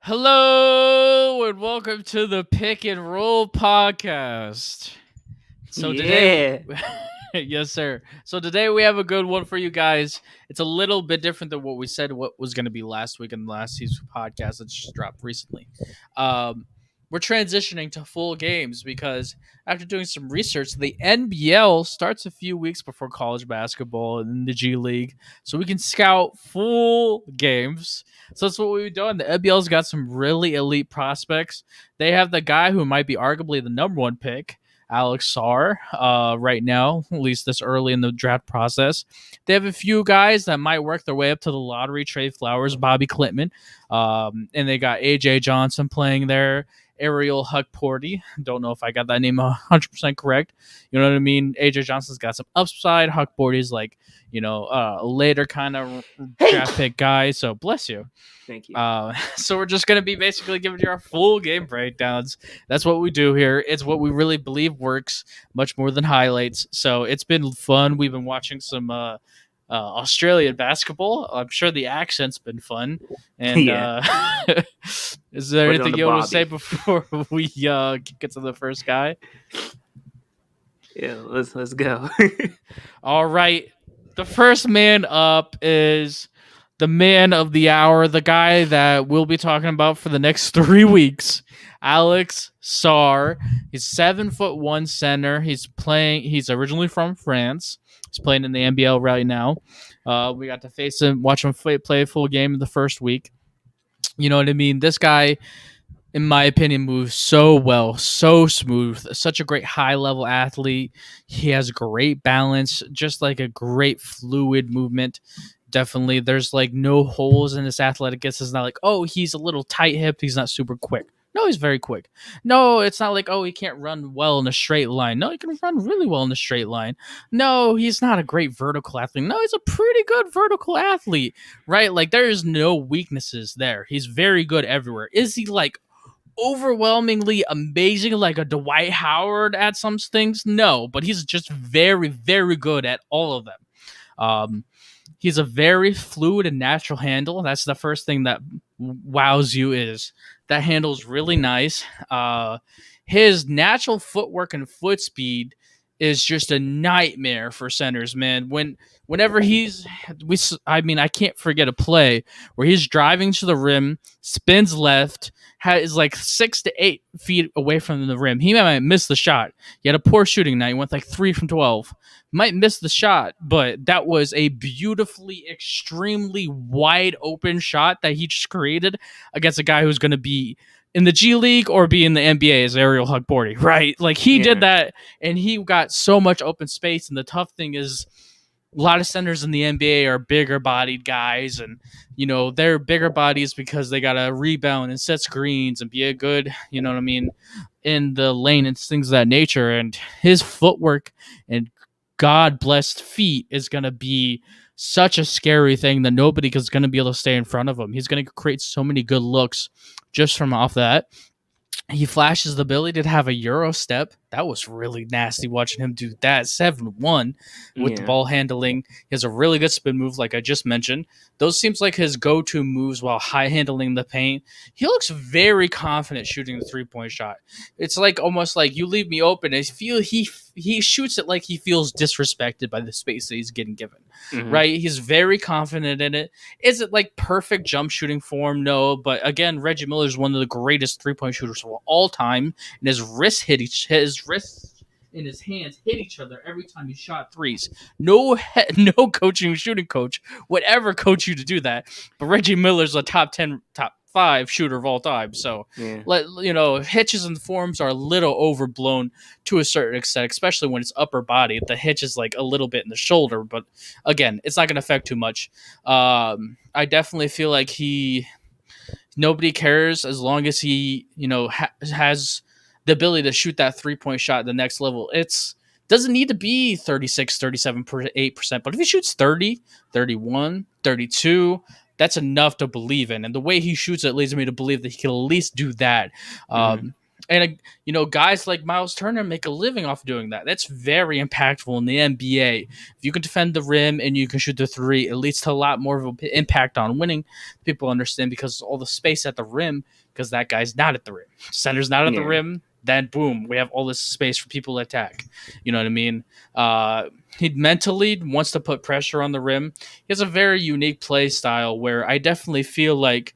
Hello and welcome to the Pick and Roll podcast. So today, Yeah. yes, sir. So today we have a good one for you guys. It's a little bit different than what we said what was going to be last week in the last season's podcast that just dropped recently. Um, we're transitioning to full games because after doing some research, the NBL starts a few weeks before college basketball and the G League, so we can scout full games. So that's what we've done. The NBL's got some really elite prospects. They have the guy who might be arguably the number one pick, Alex Sarr, right now, at least this early in the draft process. They have a few guys that might work their way up to the lottery. Trey Flowers, Bobby Clintman, and they got AJ Johnson playing there. Ariel Huckporty. Don't know if I got that name 100% correct. You know what I mean? AJ Johnson's got some upside. Huckporty's like, a later kind of draft pick guy. So bless you. Thank you. So we're just going to be basically giving you our full game breakdowns. That's what we do here. It's what we really believe works much more than highlights. So it's been fun. We've been watching some Australian basketball. I'm sure the accent's been fun. And Yeah. is there Put it on anything the you want to say Bobby. before we get to the first guy? Yeah, let's go. All right. The first man up is the man of the hour, the guy that we'll be talking about for the next 3 weeks, Alex Sarr. He's 7'1" center. He's originally from France. He's playing in the NBL right now. We got to face him, watch him play a full game in the first week. You know what I mean? This guy, in my opinion, moves so well, so smooth, such a great high level athlete. He has great balance, just like a great fluid movement. Definitely, there's like no holes in his athleticism. It's not like, oh, he's a little tight hipped, he's not super quick. No, he's very quick. No, it's not like, oh, he can't run well in a straight line. No, he can run really well in a straight line. No, he's not a great vertical athlete. No, he's a pretty good vertical athlete, right? Like, there's no weaknesses there. He's very good everywhere. Is he like overwhelmingly amazing like a Dwight Howard at some things? No, but he's just very, very good at all of them. He's a very fluid and natural handle. That's the first thing that wows you is that handle's really nice. His natural footwork and foot speed is just a nightmare for centers, man. Whenever I can't forget a play where he's driving to the rim, spins left, is like 6 to 8 feet away from the rim. He might miss the shot. He had a poor shooting night. He went like 3 from 12. Might miss the shot, but that was a beautifully, extremely wide open shot that he just created against a guy who's going to be in the G League or be in the NBA as Ariel Huckborty, right? Like he did that, and he got so much open space. And the tough thing is, a lot of centers in the NBA are bigger bodied guys, and they're bigger bodies because they gotta rebound and set screens and be a good, you know what I mean, in the lane and things of that nature. And his footwork and God blessed feet is gonna be such a scary thing that nobody is gonna be able to stay in front of him. He's gonna create so many good looks just from off that. He flashes the ability to have a Euro step. That was really nasty watching him do that. 7-1 with the ball handling. He has a really good spin move, like I just mentioned. Those seems like his go-to moves while high handling the paint. He looks very confident shooting the three-point shot. It's like almost like you leave me open. I feel he shoots it like he feels disrespected by the space that he's getting given. Mm-hmm. Right? He's very confident in it. Is it like perfect jump shooting form? No, but again, Reggie Miller is one of the greatest three-point shooters of all time, and his wrists and his hands hit each other every time he shot threes. No coaching, shooting coach would ever coach you to do that. But Reggie Miller's a top 5 shooter of all time. So, hitches and forms are a little overblown to a certain extent, especially when it's upper body. The hitch is like a little bit in the shoulder, but again, it's not going to affect too much. I definitely feel like nobody cares as long as he, has the ability to shoot that 3-point shot at the next level. It's doesn't need to be 36, 37%, but if he shoots 30, 31, 32, that's enough to believe in. And the way he shoots it leads me to believe that he can at least do that. And guys like Miles Turner make a living off doing that. That's very impactful in the NBA. If you can defend the rim and you can shoot the three, it leads to a lot more of an impact on winning. People understand because all the space at the rim, because that guy's not at the rim. Center's not at the Yeah. rim. Then boom, we have all this space for people to attack. You know what I mean? He mentally wants to put pressure on the rim. He has a very unique play style where I definitely feel like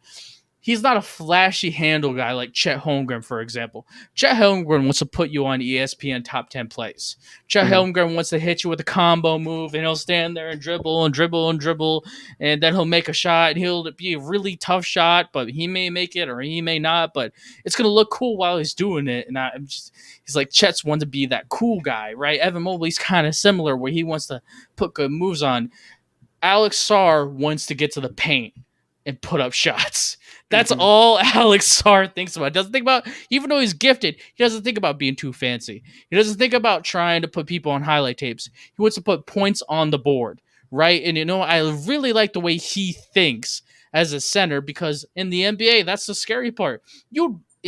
he's not a flashy handle guy like Chet Holmgren, for example. Chet Holmgren wants to put you on ESPN top 10 plays. Chet Mm-hmm. Holmgren wants to hit you with a combo move, and he'll stand there and dribble and dribble and dribble, and then he'll make a shot, and he'll be a really tough shot, but he may make it or he may not, but it's going to look cool while he's doing it. And he's like, Chet's one to be that cool guy, right? Evan Mobley's kind of similar where he wants to put good moves on. Alex Sarr wants to get to the paint and put up shots. That's Mm-hmm. all Alex Sarr thinks about. Doesn't think about, even though he's gifted, he doesn't think about being too fancy. He doesn't think about trying to put people on highlight tapes. He wants to put points on the board, right? And I really like the way he thinks as a center because in the NBA, that's the scary part.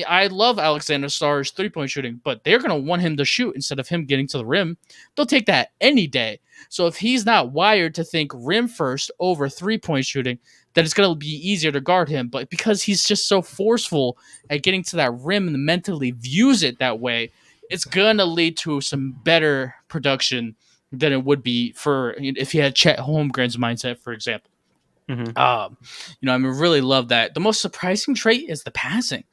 I love Alexander Sarr's 3-point shooting, but they're going to want him to shoot instead of him getting to the rim. They'll take that any day. So if he's not wired to think rim first over 3-point shooting, then it's going to be easier to guard him. But because he's just so forceful at getting to that rim and mentally views it that way, it's going to lead to some better production than it would be for if he had Chet Holmgren's mindset, for example. Mm-hmm. I really love that. The most surprising trait is the passing.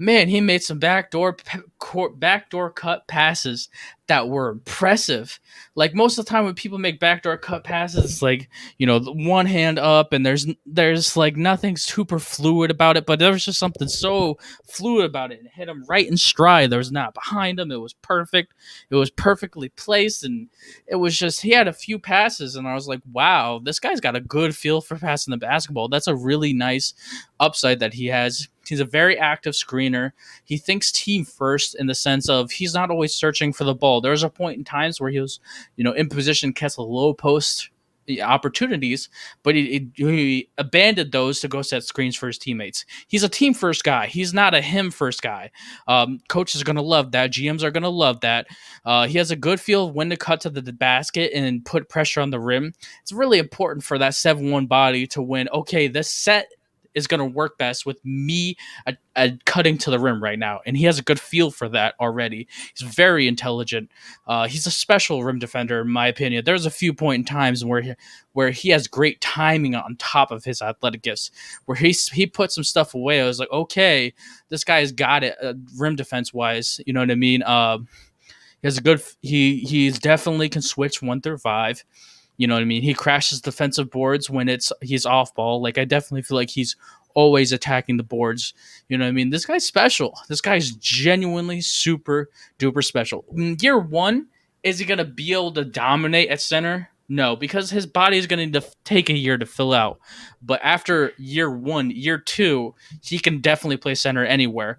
Man, he made some backdoor cut passes that were impressive. Like most of the time when people make backdoor cut passes, it's like, one hand up and there's like nothing super fluid about it, but there was just something so fluid about it and hit him right in stride. There was not behind him. It was perfect. It was perfectly placed, and it was just he had a few passes and I was like, wow, this guy's got a good feel for passing the basketball. That's a really nice upside that he has. He's a very active screener. He thinks team first in the sense of he's not always searching for the ball. There was a point in times where he was, in position, catch a low post opportunities, but he abandoned those to go set screens for his teammates. He's a team first guy. He's not a him first guy. Coaches are going to love that. GMs are going to love that. He has a good feel of when to cut to the basket and put pressure on the rim. It's really important for that 7-1 body to win. Okay, this set is going to work best with me cutting to the rim right now. And he has a good feel for that already. He's very intelligent. He's a special rim defender, in my opinion. There's a few point in times where he has great timing on top of his athletic gifts, where he put some stuff away. I was like, okay, this guy's got it rim defense wise. You know what I mean? He has a good. He's definitely can switch 1 through 5. You know what I mean? He crashes defensive boards when he's off ball. Like I definitely feel like he's always attacking the boards. You know what I mean? This guy's special. This guy's genuinely super duper special. In year 1, is he gonna be able to dominate at center? No, because his body is going to take a year to fill out. But after year 1, year 2, he can definitely play center anywhere.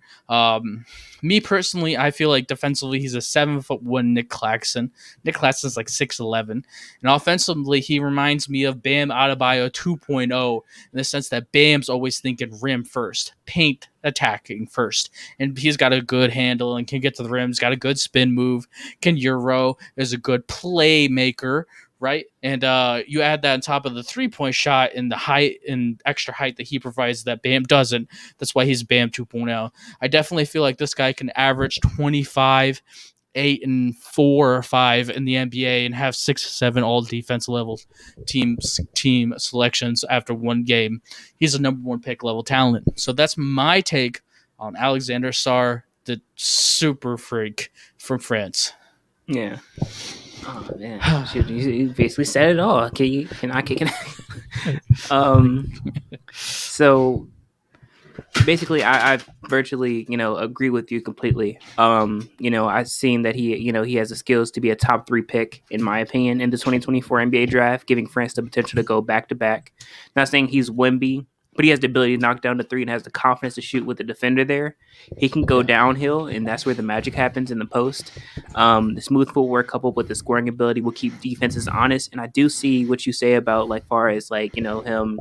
Me personally, I feel like defensively he's a 7'1" Nick Claxton. Nick Claxton's like 6'11", and offensively he reminds me of Bam Adebayo 2.0 in the sense that Bam's always thinking rim first, paint attacking first, and he's got a good handle and can get to the rim. He's got a good spin move, can euro, is a good playmaker. Right, and you add that on top of the 3-point shot and the height and extra height that he provides that Bam doesn't. That's why he's Bam 2.0. I definitely feel like this guy can average 25, 8, and 4 or 5 in the NBA and have 6 or 7 all defense level team selections after one game. He's a number 1 pick level talent. So that's my take on Alexander Sarr, the super freak from France. Yeah. Oh man, you basically said it all. Can So basically, I virtually agree with you completely. I've seen that he has the skills to be a top 3 pick in my opinion in the 2024 NBA draft, giving France the potential to go back to back. Not saying he's Wemby, but he has the ability to knock down the 3 and has the confidence to shoot with the defender there. He can go downhill, and that's where the magic happens in the post. The smooth footwork coupled with the scoring ability will keep defenses honest. And I do see what you say about far as him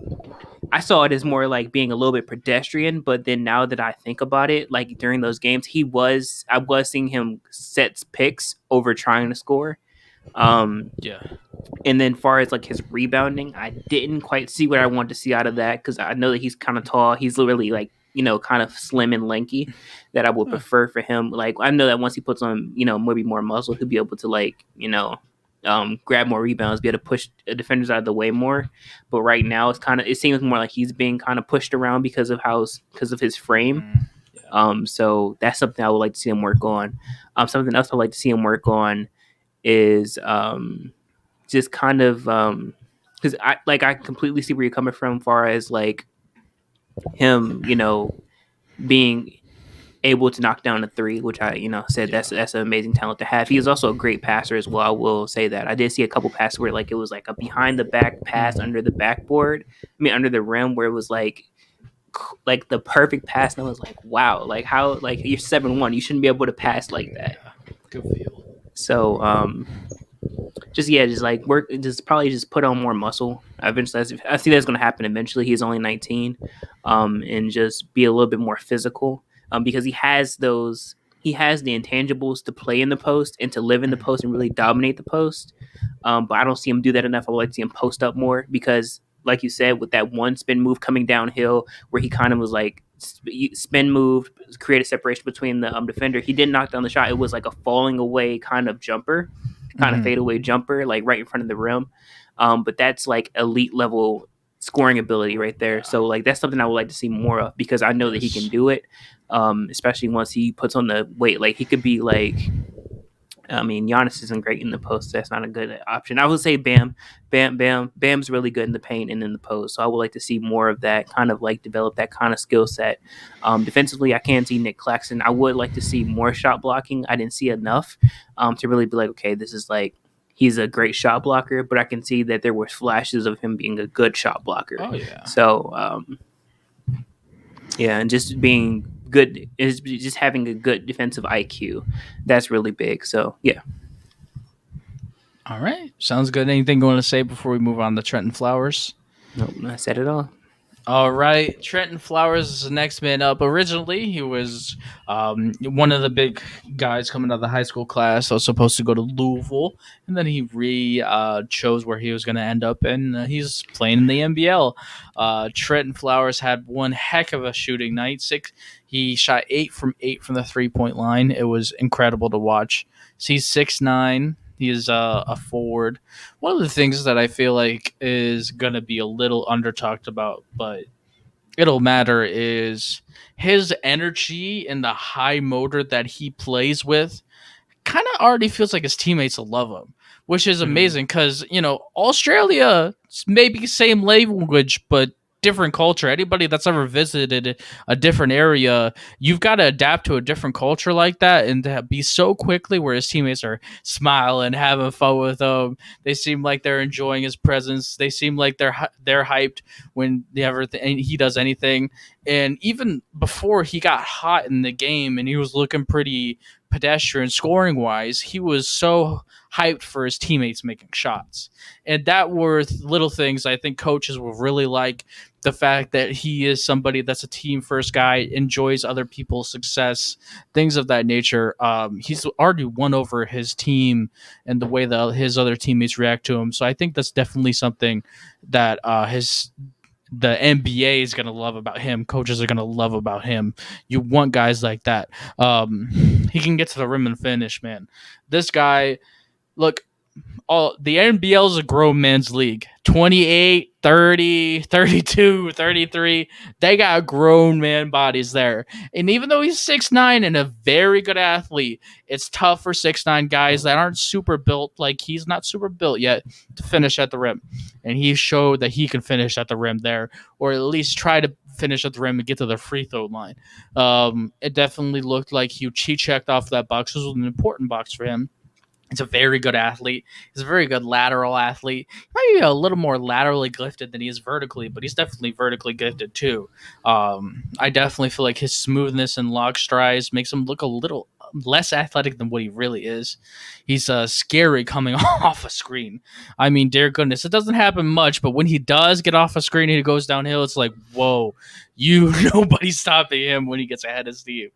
I saw it as more like being a little bit pedestrian, but then now that I think about it, like during those games, I was seeing him set picks over trying to score. Um, Yeah. and then far as like his rebounding, I didn't quite see what I wanted to see out of that because I know that he's kind of tall. He's literally like, kind of slim and lanky that I would Huh. prefer for him. Like I know that once he puts on, maybe more muscle, he'll be able to like, grab more rebounds, be able to push defenders out of the way more. But right now it seems more like he's being kind of pushed around because of his frame. Yeah. So that's something I would like to see him work on. Something else I'd like to see him work on is just kind of because I completely see where you're coming from, far as like him, being able to knock down a three, which I said Yeah. that's an amazing talent to have. He is also a great passer as well. I will say that I did see a couple passes where like it was like a behind the back pass Mhm. under the backboard. I mean under the rim where it was like the perfect pass, and I was like, wow, like how like you're 7'1", you shouldn't be able to pass like that. Yeah. Good feel. So just yeah, just like work, just probably just put on more muscle. Eventually, I see that's going to happen eventually. He's only 19, and just be a little bit more physical, because he has the intangibles to play in the post and to live in the post and really dominate the post. But I don't see him do that enough. I would like to see him post up more because, like you said, with that one spin move coming downhill, where he kind of was like spin move, create a separation between the defender. He didn't knock down the shot. It was like a falling away kind of jumper, kind of Mhm. fadeaway jumper, like right in front of the rim. But that's like elite level scoring ability right there. Yeah. So like that's something I would like to see more of because I know that he can Yes. do it. Especially once he puts on the weight. Like he could be like, I mean, Giannis isn't great in the post. So that's not a good option. I would say Bam's really good in the paint and in the post. So I would like to see more of that, kind of like develop that kind of skill set. Defensively, I can see Nick Claxton. I would like to see more shot blocking. I didn't see enough to really be like, okay, this is like he's a great shot blocker. But I can see that there were flashes of him being a good shot blocker. Oh yeah. So yeah, and just being good is just having a good defensive IQ. That's really big. So yeah. All right. Sounds good. Anything you want to say before we move on to Trenton Flowers? Nope, I said it all. All right, Trenton Flowers is the next man up. Originally, he was one of the big guys coming out of the high school class. I was supposed to go to Louisville, and then he chose where he was going to end up, and he's playing in the NBL. Trenton Flowers had one heck of a shooting night. He shot 8 from the 3-point line. It was incredible to watch. So he's 6'9". He is a forward. One of the things that I feel like is going to be a little under talked about, but it'll matter, is his energy and the high motor that he plays with kind of already feels like his teammates will love him, which is Mm-hmm. amazing because, Australia maybe same language, but different culture. Anybody that's ever visited a different area, you've got to adapt to a different culture like that and to be so quickly where his teammates are smiling, having fun with him. They seem like they're enjoying his presence. They seem like they're hyped when he does anything. And even before he got hot in the game and he was looking pretty pedestrian scoring wise, he was so hyped for his teammates making shots. And that were little things I think coaches will really like. The fact that he is somebody that's a team first guy, enjoys other people's success, things of that nature. He's already won over his team and the way that his other teammates react to him. So I think that's definitely something that the NBA is going to love about him. Coaches are going to love about him. You want guys like that. He can get to the rim and finish, man. This guy, look, the NBL is a grown man's league. 28, 30, 32, 33. They got grown man bodies there. And even though he's 6'9" and a very good athlete, it's tough for 6'9" guys that aren't super built, like he's not super built yet, to finish at the rim. And he showed that he can finish at the rim there, or at least try to finish at the rim and get to the free throw line. It definitely looked like he checked off that box. This was an important box for him. He's a very good athlete. He's a very good lateral athlete. He might be a little more laterally gifted than he is vertically, but he's definitely vertically gifted too. I definitely feel like his smoothness and log strides makes him look a little less athletic than what he really is. He's scary coming off a screen. I mean, dear goodness, it doesn't happen much, but when he does get off a screen and he goes downhill, it's like, whoa, nobody's stopping him when he gets ahead of Steve.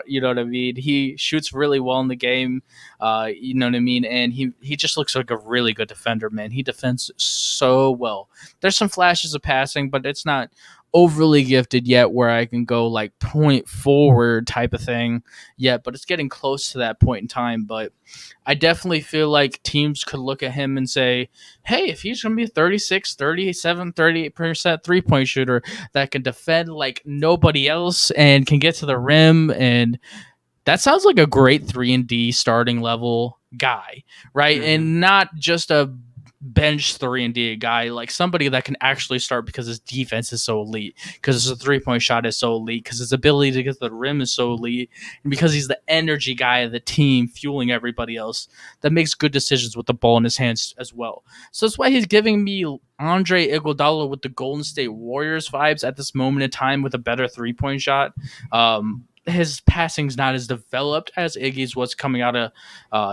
You know what I mean? He shoots really well in the game. You know what I mean? And he just looks like a really good defender, man. He defends so well. There's some flashes of passing, but it's not overly gifted yet where I can go like point forward type of thing yet, but it's getting close to that point in time. But I definitely feel like teams could look at him and say, hey, if he's going to be a 36, 37, 38% three-point shooter that can defend like nobody else and can get to the rim, and that sounds like a great 3-and-D starting level guy, right? Mm-hmm. And not just a bench 3-and-D guy, like somebody that can actually start because his defense is so elite, because his three-point shot is so elite, because his ability to get to the rim is so elite, and because he's the energy guy of the team fueling everybody else that makes good decisions with the ball in his hands as well. So that's why he's giving me Andre Iguodala with the Golden State Warriors vibes at this moment in time with a better three-point shot. His passing's not as developed as Iggy's was coming out of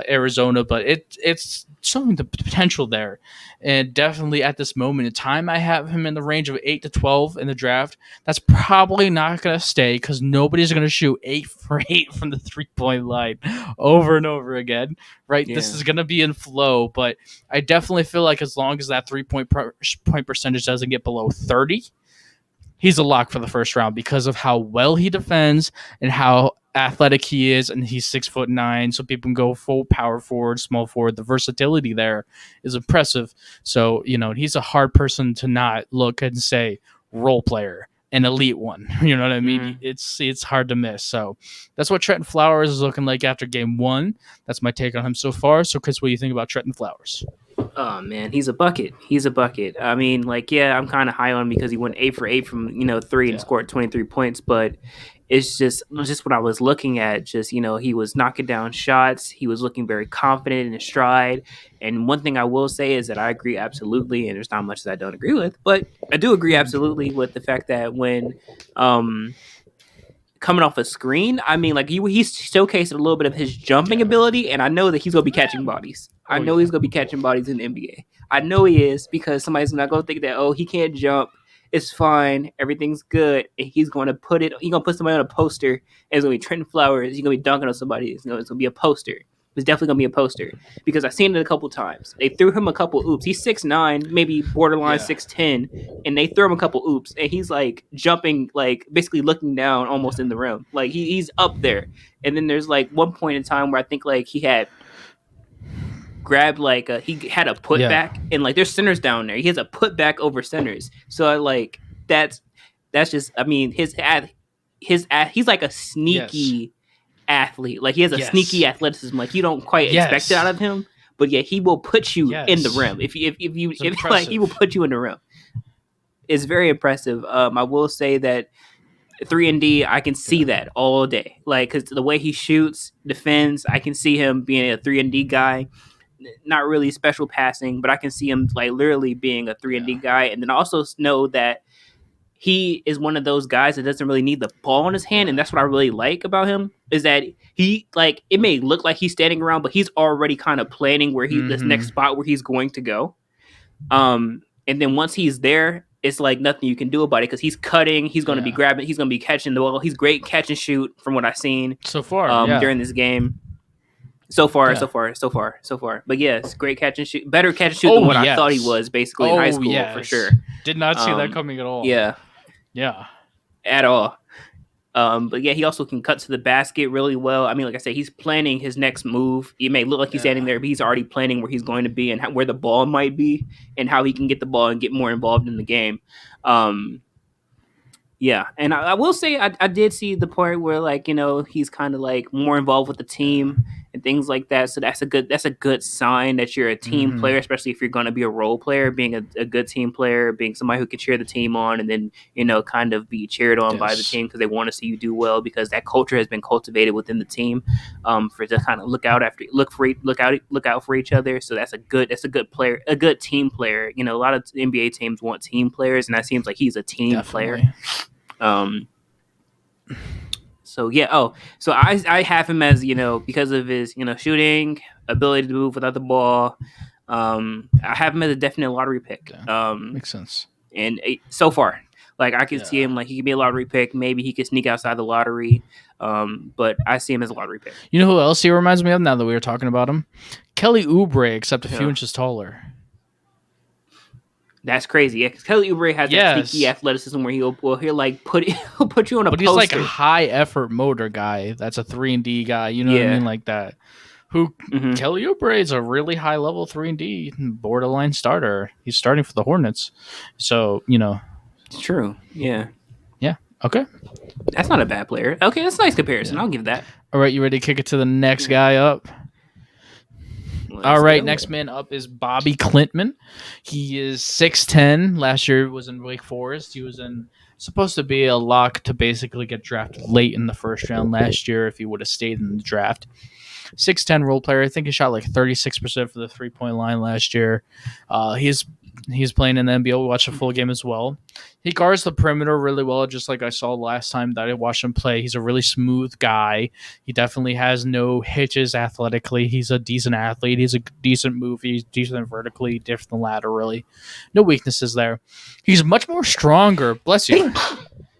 Arizona, but it's showing the potential there. And definitely at this moment in time, I have him in the range of 8 to 12 in the draft. That's probably not going to stay because nobody's going to shoot 8 for 8 from the 3-point line over and over again, right? This Yeah. is going to be in flow, but I definitely feel like as long as that point percentage doesn't get below 30, he's a lock for the first round because of how well he defends and how athletic he is, and he's 6'9", so people can go full power forward, small forward. The versatility there is impressive. So he's a hard person to not look and say role player, an elite one. You know what I mean? Mm-hmm. It's hard to miss. So that's what Trenton Flowers is looking like after game one. That's my take on him so far. So Chris, what do you think about Trenton Flowers? Oh man, he's a bucket. He's a bucket. I mean, like, yeah, I'm kind of high on him because he went 8 for 8 from three and Yeah. scored 23 points. But it's just what I was looking at. Just he was knocking down shots. He was looking very confident in his stride. And one thing I will say is that I agree absolutely, and there's not much that I don't agree with, but I do agree absolutely with the fact that when coming off a screen, I mean, like he's showcased a little bit of his jumping ability, and I know that he's gonna be catching bodies. I know he's gonna be catching bodies in the NBA. I know he is because somebody's not gonna think that he can't jump. It's fine, everything's good. And he's gonna put somebody on a poster, and it's gonna be Trenton Flowers. He's gonna be dunking on somebody. It's gonna be a poster. It's definitely gonna be a poster because I've seen it a couple times. They threw him a couple oops. He's 6'9", maybe borderline 6'10", and they throw him a couple oops, and he's like jumping, like basically looking down almost in the rim. Like he's up there. And then there's like one point in time where I think like he had grabbed he had a putback, and like there's centers down there. He has a putback over centers. So like that's just, I mean, he's like a sneaky athlete. Like he has a sneaky athleticism. Like you don't quite expect it out of him, but yeah, he will put you in the rim. If like he will put you in the rim. It's very impressive. I will say that 3-and-D, I can see that all day. Like, because the way he shoots, defends, I can see him being a 3-and-D guy. Not really special passing, but I can see him like literally being a 3-and-D guy. And then I also know that he is one of those guys that doesn't really need the ball in his hand, and that's what I really like about him, is that he, like, it may look like he's standing around, but he's already kind of planning where this next spot where he's going to go. And then once he's there, it's like nothing you can do about it because he's cutting, he's going to be grabbing, he's going to be catching the ball. He's great catch and shoot from what I've seen so far during this game. So far. But yes, great catch and shoot. Better catch and shoot than what I thought he was basically in high school, for sure. Did not see that coming at all. Yeah. At all. But yeah, he also can cut to the basket really well. I mean, like I said, he's planning his next move. It may look like he's standing there, but he's already planning where he's going to be and where the ball might be and how he can get the ball and get more involved in the game. Yeah, and I will say I did see the part where, like, he's kind of like more involved with the team and things like that. So that's a good sign that you're a team player, especially if you're going to be a role player. Being a good team player, being somebody who can cheer the team on, and then kind of be cheered on by the team because they want to see you do well, because that culture has been cultivated within the team, for to kind of look out for each other. So that's a good player, a good team player. A lot of NBA teams want team players, and that seems like he's a team player. So yeah. Oh, so I have him as because of his shooting ability to move without the ball. I have him as a definite lottery pick. Yeah, makes sense. And so far, like I could see Yeah. him like he could be a lottery pick. Maybe he could sneak outside the lottery. But I see him as a lottery pick. You know who else he reminds me of now that we were talking about him? Kelly Oubre, except a few Yeah. inches taller. That's crazy. Yeah, because Kelly Oubre has that sneaky Yes. athleticism where he'll like he'll put you on a But he's like a poster. high effort motor guy. That's a 3-and-D guy. You know what I Yeah. mean? Like that. Who Hmm. Kelly Oubre is a really high level 3-and-D borderline starter. He's starting for the Hornets. So, It's true. Yeah. yeah. Okay. That's not a bad player. Okay, that's a nice comparison. Yeah. I'll give that. All right, you ready to kick it to the next guy up? All Let's right, go. next man up is Bobby Klintman. He is 6'10". Last year was in Wake Forest. He was supposed to be a lock to basically get drafted late in the first round last year if he would have stayed in the draft. 6'10" role player. I think he shot like 36% for the 3-point line last year. He's playing in the NBL. We watched a full game as well. He guards the perimeter really well, just like I saw last time that I watched him play. He's a really smooth guy. He definitely has no hitches athletically. He's a decent athlete. He's a decent move. He's decent vertically, different laterally. No weaknesses there. He's much more stronger. Bless you.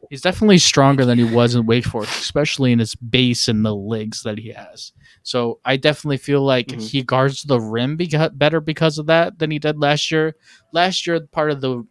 He's definitely stronger than he was in Wake Forest, especially in his base and the legs that he has. So I definitely feel like he guards the rim better because of that than he did last year. Last year, part of the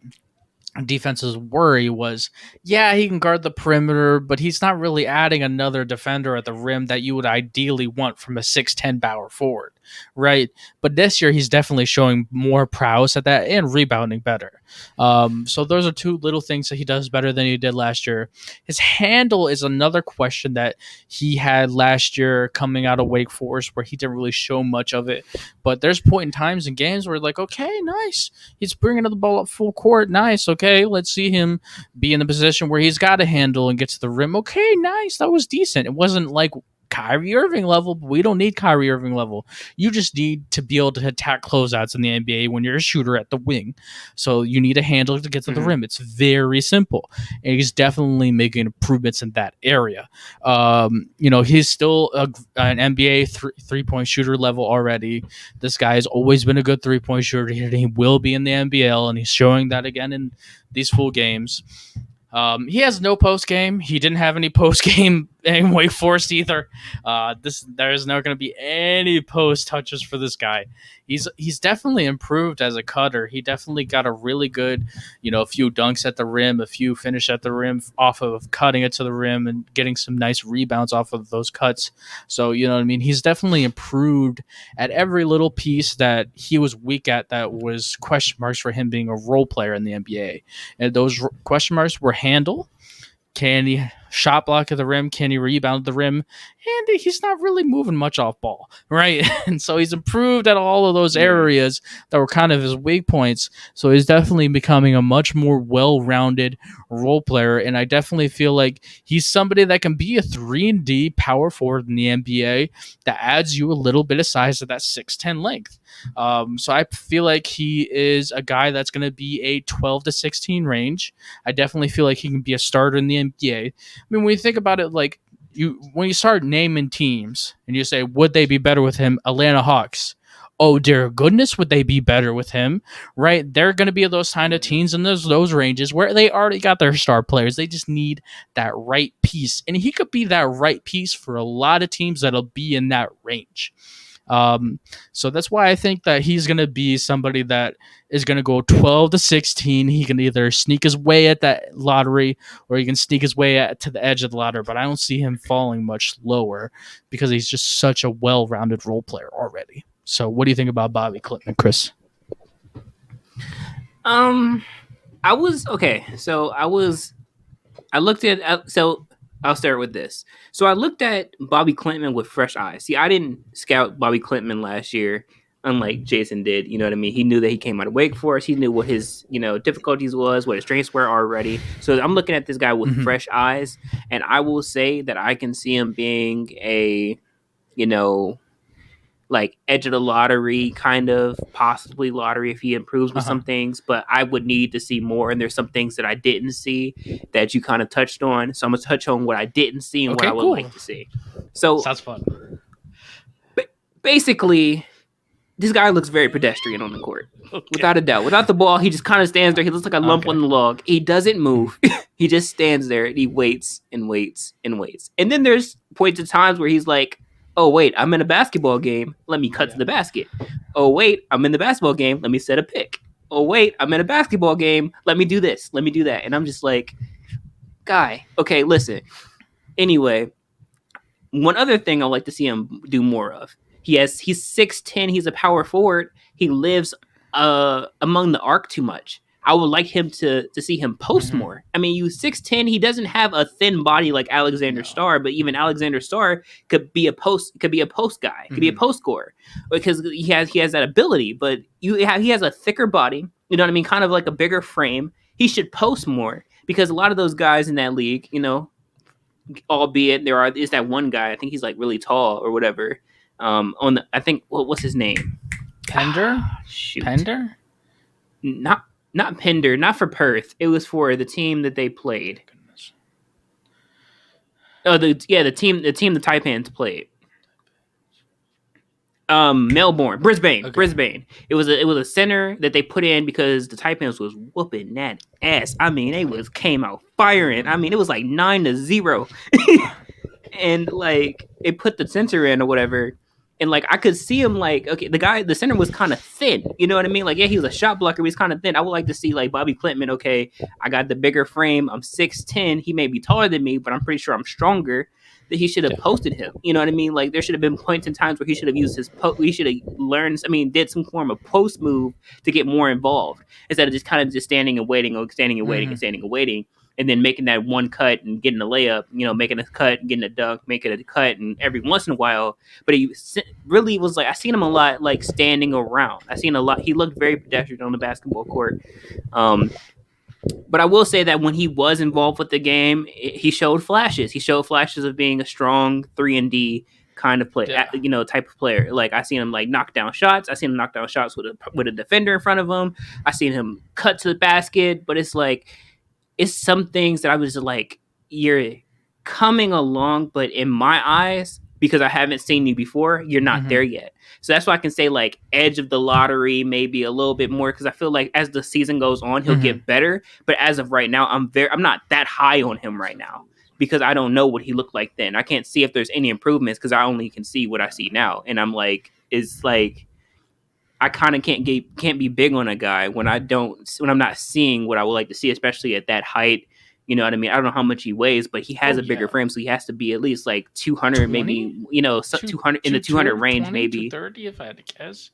defense's worry was, yeah, he can guard the perimeter, but he's not really adding another defender at the rim that you would ideally want from a 6'10" power forward, right? But this year, he's definitely showing more prowess at that and rebounding better. So those are two little things that he does better than he did last year. His handle is another question that he had last year coming out of Wake Forest where he didn't really show much of it. But there's point in times in games where like, okay, nice. He's bringing the ball up full court. Nice. Okay, let's see him be in the position where he's got a handle and get to the rim. Okay, nice. That was decent. It wasn't like Kyrie Irving level, but we don't need Kyrie Irving level. You just need to be able to attack closeouts in the NBA when you're a shooter at the wing. So you need a handle to get to the rim. It's very simple. And he's definitely making improvements in that area. He's still an NBA three-point shooter level already. This guy has always been a good three-point shooter. He will be in the NBL, and he's showing that again in these full games. He has no post game. He didn't have any post game in Wake Forest either. There's not going to be any post touches for this guy. He's definitely improved as a cutter. He definitely got a really good, a few dunks at the rim, a few finish at the rim off of cutting it to the rim and getting some nice rebounds off of those cuts. So, you know what I mean? He's definitely improved at every little piece that he was weak at that was question marks for him being a role player in the NBA. And those question marks were handle. Can he shot block at the rim? Can he rebound the rim? And he's not really moving much off ball, right? And so he's improved at all of those areas that were kind of his weak points. So he's definitely becoming a much more well-rounded role player. And I definitely feel like he's somebody that can be a 3-and-D power forward in the NBA that adds you a little bit of size at that 6'10" length. So I feel like he is a guy that's going to be a 12 to 16 range. I definitely feel like he can be a starter in the NBA. I mean, when you think about it, like when you start naming teams and you say, would they be better with him? Atlanta Hawks. Oh dear goodness, would they be better with him? Right? They're going to be those kind of teams in those ranges where they already got their star players. They just need that right piece, and he could be that right piece for a lot of teams that'll be in that range. So that's why I think that he's going to be somebody that is going to go 12 to 16. He can either sneak his way at that lottery or he can sneak his way to the edge of the lottery, but I don't see him falling much lower because he's just such a well-rounded role player already. So what do you think about Bobby Klintman, Chris? I was okay. So I looked at I'll start with this. So I looked at Bobby Klintman with fresh eyes. See, I didn't scout Bobby Klintman last year, unlike Jason did. You know what I mean? He knew that he came out of Wake Forest. He knew what his difficulties was, what his strengths were already. So I'm looking at this guy with fresh eyes, and I will say that I can see him being a like edge of the lottery, kind of possibly lottery if he improves with Uh-huh. some things. But I would need to see more, and there's some things that I didn't see that you kind of touched on. So I'm gonna touch on what I didn't see and what I Okay, would like cool. to see. So Sounds fun. basically, this guy looks very pedestrian on the court. Okay. Without a doubt. Without the ball, he just kind of stands there. He looks like a lump Okay. on the log. He doesn't Mhm. move. He just stands there and he waits and waits and waits. And then there's points of times where he's like, oh, wait, I'm in a basketball game. Let me cut to Yeah. the basket. Oh, wait, I'm in the basketball game. Let me set a pick. Oh, wait, I'm in a basketball game. Let me do this. Let me do that. And I'm just like, guy, okay, listen. Anyway, one other thing I'd like to see him do more of. He's 6'10", he's a power forward. He lives among the arc too much. I would like him to see him post Mhm. more. I mean, you 6'10", he doesn't have a thin body like Alexander No. Starr, but even Alexander Starr could be a post guy, could be a Mhm. post scorer because he has that ability. But he has a thicker body. You know what I mean? Kind of like a bigger frame. He should post more because a lot of those guys in that league, albeit there is that one guy. I think he's like really tall or whatever. On the I think what's his name? Pender? Shoot, Pender? not Pender, not for Perth. It was for the team that they played. Goodness. Oh, the team the Taipans played. Melbourne, Okay. Brisbane. It was a center that they put in because the Taipans was whooping that ass. I mean, they was came out firing. I mean, it was like 9-0. And like it put the center in or whatever. And like I could see him like, okay, the center was kind of thin. You know what I mean? Like, yeah, he was a shot blocker, but he's kind of thin. I would like to see like Bobby Clintman, okay, I got the bigger frame. I'm 6'10". He may be taller than me, but I'm pretty sure I'm stronger. That he should have Yeah. posted him. You know what I mean? Like there should have been points in times where he should have used he should have learned, I mean, did some form of post move to get more involved instead of just kind of just standing and waiting or standing and waiting and Mhm. standing and waiting and then making that one cut and getting a layup, making a cut, getting a dunk, making a cut, and every once in a while. But he really was like, I seen him a lot, like standing around. I seen a lot. He looked very pedestrian on the basketball court. Um, but I will say that when he was involved with the game, he showed flashes. He showed flashes of being a strong 3-and-D kind of play, Yeah. type of player. Like I seen him like knock down shots. I seen him knock down shots with a defender in front of him. I seen him cut to the basket. But it's like it's some things that I was like, you're coming along, but in my eyes, because I haven't seen you before, you're not there Mhm. yet. So that's why I can say like edge of the lottery, maybe a little bit more, because I feel like as the season goes on, he'll Mhm. get better. But as of right now, I'm not that high on him right now because I don't know what he looked like then. I can't see if there's any improvements because I only can see what I see now, and I'm like, it's like I kind of can't be big on a guy when I'm not seeing what I would like to see, especially at that height. You know what I mean? I don't know how much he weighs, but he has Oh a bigger yeah. frame, so he has to be at least like 200, 20? maybe 2 200 in the 200 range, 220, maybe. 230 if I had to guess.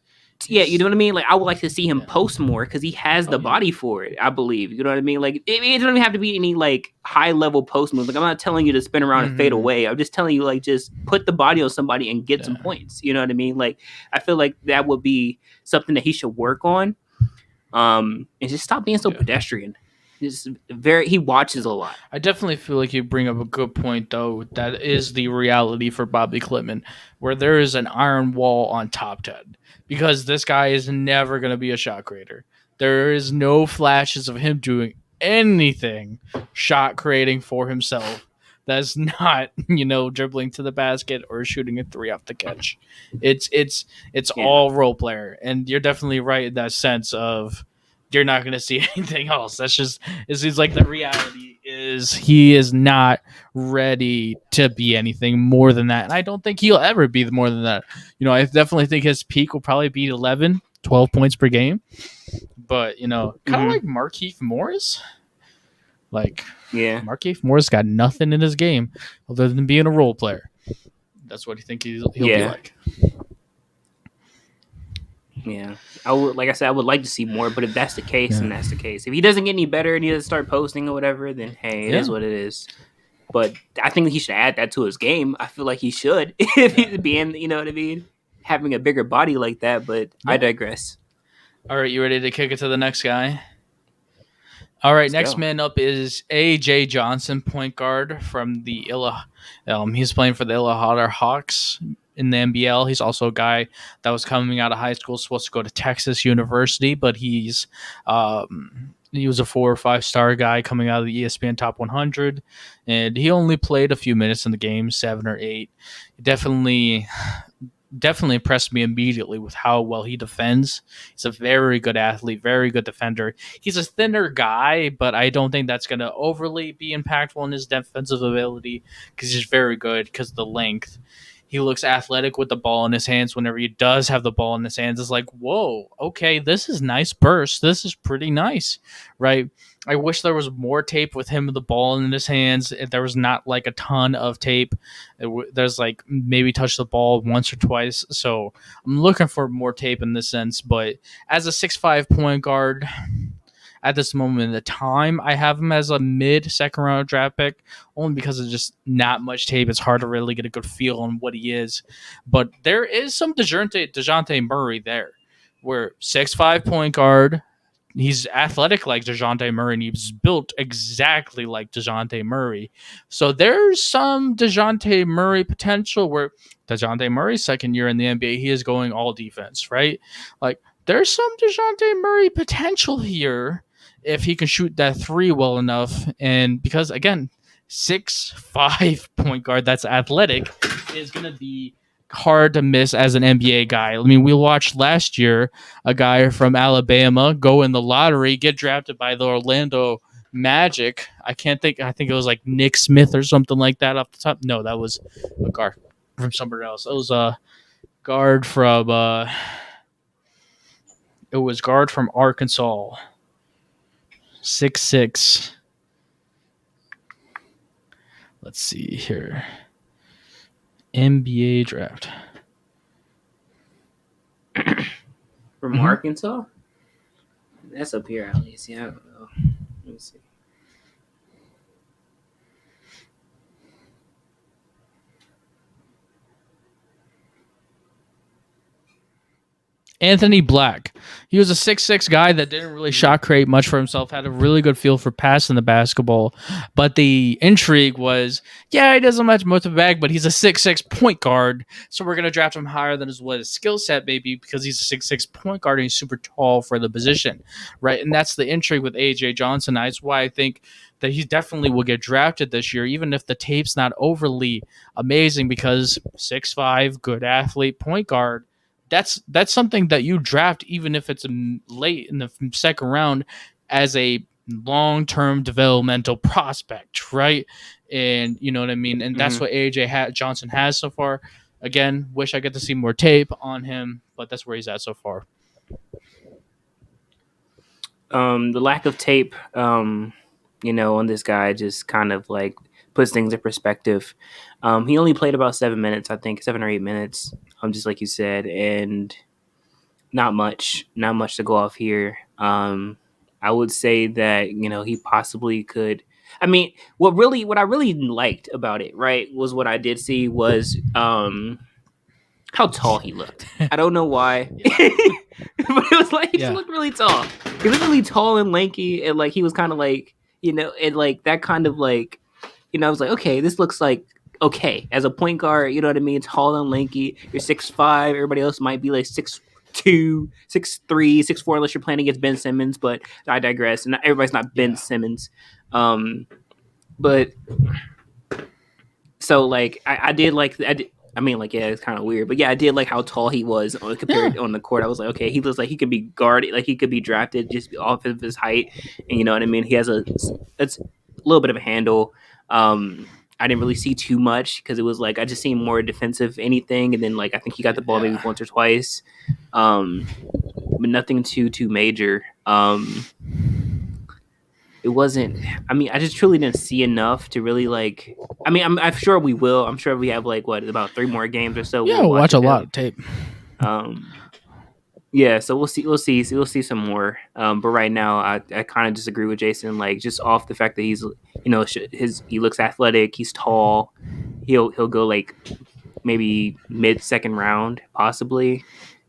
Yeah, you know He's what I mean? Like I would like to see him yeah. post more because he has Oh the yeah. body for it. I believe. You know what I mean? Like it doesn't even have to be any like high level post moves. Like I'm not telling you to spin around and fade Mhm. away. I'm just telling you like just put the body on somebody and get some Yeah. points. You know what I mean? Like I feel like that would be something that he should work on. And just stop being so Yeah. pedestrian. He watches Yeah. a lot. I definitely feel like you bring up a good point, though. That is the reality for Bobby Clintman, where there is an iron wall on top 10 because this guy is never going to be a shot creator. There is no flashes of him doing anything shot creating for himself. That's not, dribbling to the basket or shooting a three off the catch. It's Yeah, all role player, and you're definitely right in that sense of you're not going to see anything else. That's just it seems like the reality is he is not ready to be anything more than that. And I don't think he'll ever be more than that. I definitely think his peak will probably be 11, 12 points per game. But, kind of hmm like Markeith Morris. Like, yeah, Markeith Morris got nothing in his game other than being a role player. That's what you think he'll be yeah, like. yeah. Like I said, I would like to see more. But if that's the case, then Yeah. that's the case. If he doesn't get any better and he doesn't start posting or whatever, then hey, it is Yeah. what it is. But I think he should add that to his game. I feel like he should, if Yeah. he's being, you know what I mean, having a bigger body like that. But I Yeah. digress. All right, you ready to kick it to the next guy? All right, Let's next go. man up is A.J. Johnson, point guard from the He's playing for the Illahada Hawks. in the NBL. He's also a guy that was coming out of high school, supposed to go to Texas University, but he was a 4 or 5 star guy coming out of the ESPN Top 100, and he only played a few minutes in the game, 7 or 8. Definitely impressed me immediately with how well he defends. He's a very good athlete, very good defender. He's a thinner guy, but I don't think that's going to overly be impactful in his defensive ability because he's very good because of the length. He looks athletic with the ball in his hands whenever he does have the ball in his hands. It's like, whoa, okay, this is nice burst. This is pretty nice, right? I wish there was more tape with him with the ball in his hands. If there was not like a ton of tape, there's like maybe touch the ball once or twice. So I'm looking for more tape in this sense. But as a 6'5" point guard, at this moment in the time, I have him as a mid second round draft pick, only because of just not much tape. It's hard to really get a good feel on what he is. But there is some DeJounte Murray there, where 6'5" point guard. He's athletic like DeJounte Murray, and he's built exactly like DeJounte Murray. So there's some DeJounte Murray potential where DeJounte Murray's second year in the NBA, he is going all defense, right? Like, there's some DeJounte Murray potential here if he can shoot that three well enough. And because, again, 6'5" point guard that's athletic is going to be hard to miss as an NBA guy. I mean, we watched last year a guy from Alabama go in the lottery, get drafted by the Orlando Magic. I think it was like Nick Smith or something like that off the top. No, that was a guard from somewhere else. It was a guard from Arkansas. 6'6". Let's see here. NBA draft. From Arkansas? That's up here at least. Yeah, I don't know. Let me see. Anthony Black. He was a 6'6" guy that didn't really shot create much for himself, had a really good feel for passing the basketball. But the intrigue was, yeah, he doesn't much of a bag, but he's a 6'6" point guard. So we're going to draft him higher than what his skill set may be because he's a 6'6" point guard and he's super tall for the position, right? And that's the intrigue with A.J. Johnson. That's why I think that he definitely will get drafted this year, even if the tape's not overly amazing because 6'5", good athlete, point guard. That's something that you draft even if it's late in the second round as a long-term developmental prospect, right? And you know what I mean? And that's what AJ Johnson has so far. Again, wish I get to see more tape on him, but that's where he's at so far. The lack of tape, on this guy just kind of like puts things in perspective. He only played about 7 minutes, I think, 7 or 8 minutes. Just like you said, and not much to go off here. I would say that he possibly could. I mean, what I really liked about it, right, was what I did see was how tall he looked. I don't know why, but it was like he just looked really tall. He looked really tall and lanky, and like he was kind of like and like that kind of like I was like, okay, this looks like okay as a point guard. You know what I mean? Tall and lanky. You're 6'5". Everybody else might be like 6'2", 6'3", 6'4", unless you're playing against Ben Simmons. But I digress. And everybody's not Ben Simmons. But so like I did like I mean, like, yeah, it's kind of weird, but yeah, I did like how tall he was compared on the court. I was like, okay, he looks like he could be guarded, like he could be drafted just off of his height, and you know what I mean. He has it's a little bit of a handle. I didn't really see too much because it was like I just seen more defensive anything, and then like I think he got the ball maybe once or twice, but nothing too major. It wasn't. I mean, I just truly didn't see enough to really like. I mean, I'm sure we will. I'm sure we have like about 3 more games or so. Yeah, we'll watch a lot of tape. Yeah, so we'll see some more. But right now, I kind of disagree with Jason. Like just off the fact that he's he looks athletic, he's tall. He'll go like maybe mid second round possibly.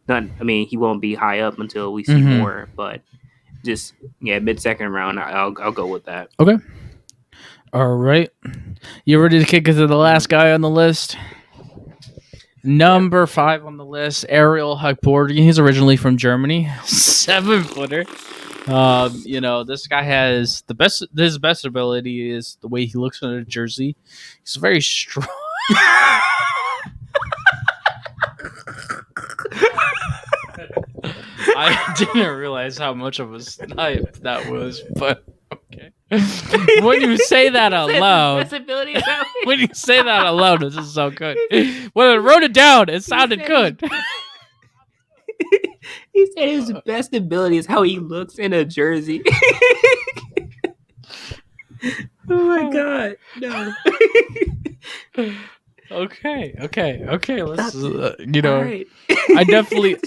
Not. I mean, he won't be high up until we see more, but. Just mid second round. I'll go with that. Okay. All right. You ready to kick it to the last guy on the list? Number 5 on the list, Ariel Hukporti. He's originally from Germany. 7-footer. This guy has the best. His best ability is the way he looks in a jersey. He's very strong. I didn't realize how much of a snipe that was, but okay. When you say that out loud, when you say that out loud, this is so good. When I wrote it down, it sounded good. He said his best ability is how he looks in a jersey. Oh my god, no. Okay. Let's, right.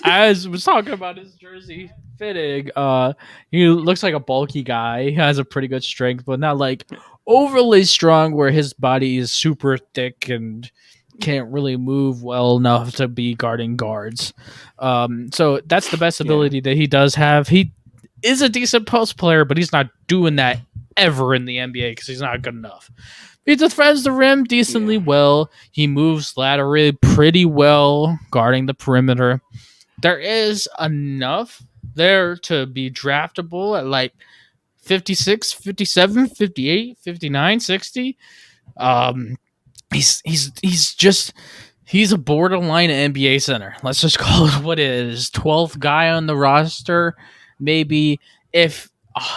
I was talking about his jersey fitting. He looks like a bulky guy. He has a pretty good strength, but not like overly strong, where his body is super thick and can't really move well enough to be guarding guards. So that's the best ability that he does have. He is a decent post player, but he's not doing that ever in the NBA because he's not good enough. He defends the rim decently well. He moves laterally pretty well, guarding the perimeter. There is enough there to be draftable at like 56, 57, 58, 59, 60. He's a borderline NBA center. Let's just call it what it is. 12th guy on the roster. Maybe if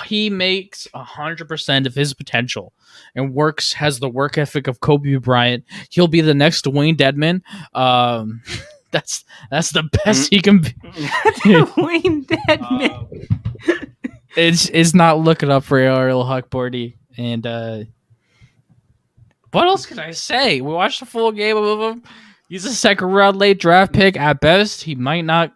he makes 100% of his potential and has the work ethic of Kobe Bryant, he'll be the next Wayne Dedman. That's the best he can be. Wayne Dedman. It's not looking up for Ariel Hukporti. And what else can I say? We watched the full game of him. He's a second round late draft pick at best. He might not.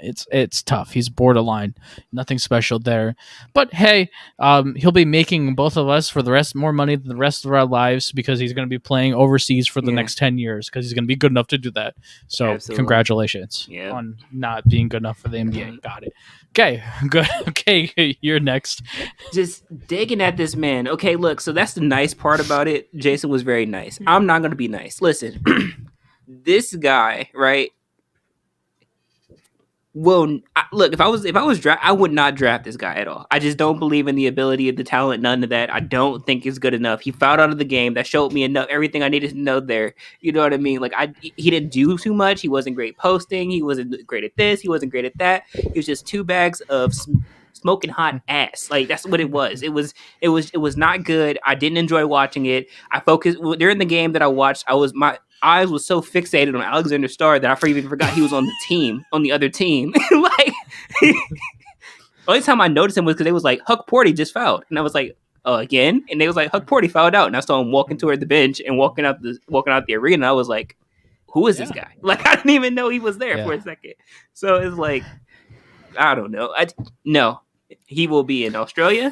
It's tough. He's borderline. Nothing special there. But hey, he'll be making both of us for more money than the rest of our lives because he's going to be playing overseas for the next 10 years because he's going to be good enough to do that. So congratulations on not being good enough for the NBA. Got it. Okay, good. Okay, you're next. Just digging at this man. Okay, look, so that's the nice part about it. Jason was very nice. I'm not going to be nice. Listen, this guy, right? Well, look, if I was draft, I would not draft this guy at all. I just don't believe in the ability of the talent, none of that. I don't think it's good enough. He fouled out of the game. That showed me enough, everything I needed to know there. You know what I mean? Like he didn't do too much. He wasn't great posting. He wasn't great at this. He wasn't great at that. He was just 2 bags of smoking hot ass. Like that's what it was. It was not good. I didn't enjoy watching it. I focused during the game that I watched. My eyes was so fixated on Alexander Starr that I even forgot he was on the team, on the other team. Like, only time I noticed him was because they was like, Hukporti just fouled. And I was like, oh, again? And they was like, Hukporti fouled out. And I saw him walking toward the bench and walking out the arena. I was like, who is this guy? Like, I didn't even know he was there for a second. So it's like, I don't know. No, he will be in Australia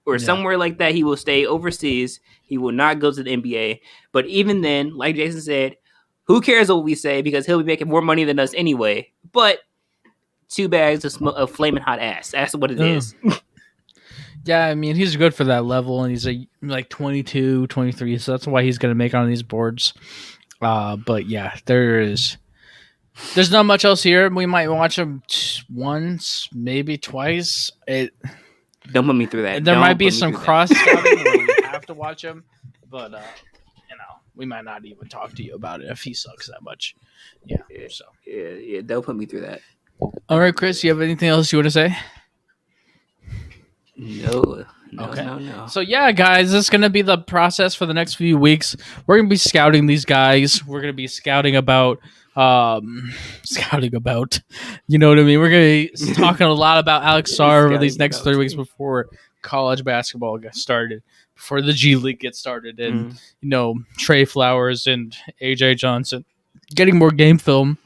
or somewhere like that. He will stay overseas. He will not go to the NBA. But even then, like Jason said, who cares what we say because he'll be making more money than us anyway. But 2 bags of flaming hot ass. That's what it is. Yeah, I mean, he's good for that level, and he's like 22, 23, so that's why he's going to make on these boards. But yeah, there's not much else here. We might watch him once, maybe twice. Don't put me through that. There might be some cross scouting where we have to watch him, but we might not even talk to you about it if he sucks that much. Yeah. So don't put me through that. All right, Chris, you have anything else you want to say? No. Okay. No. So yeah, guys, this is gonna be the process for the next few weeks. We're gonna be scouting these guys. We're gonna be scouting about. You know what I mean? We're gonna be talking a lot about Alex Sarr over these next 3 weeks before college basketball gets started, before the G League gets started, and Trey Flowers and AJ Johnson getting more game film.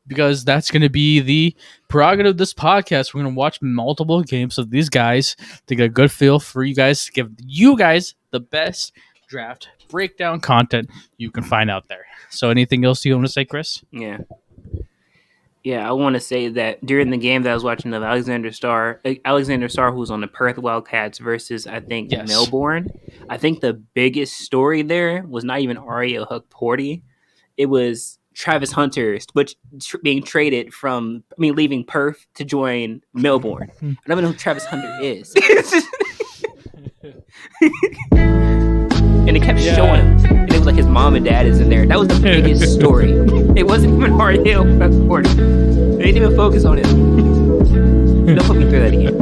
Because that's going to be the prerogative of this podcast. We're going to watch multiple games of these guys to get a good feel for you guys, to give you guys the best draft breakdown content you can find out there. So anything else you want to say, Chris? Yeah, I want to say that during the game that I was watching of Alexander Starr, who's on the Perth Wildcats versus, I think, Melbourne, I think the biggest story there was not even Ariel Hukporti. it was Travis Hunter, which being traded from, leaving Perth to join Melbourne. I don't even know who Travis Hunter is. And it kept showing him. And it was like his mom and dad is in there. That was the biggest story. It wasn't even Hard Hill. They didn't even focus on him. Don't put me through that again.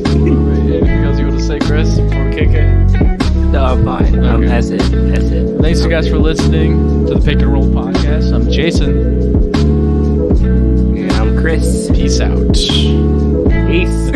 Anything else you want to say, Chris, before we kick it? No, I'm fine. Okay. That's it. Thanks you guys for listening to the Pick and Roll podcast. I'm Jason. And I'm Chris. Peace out. Peace.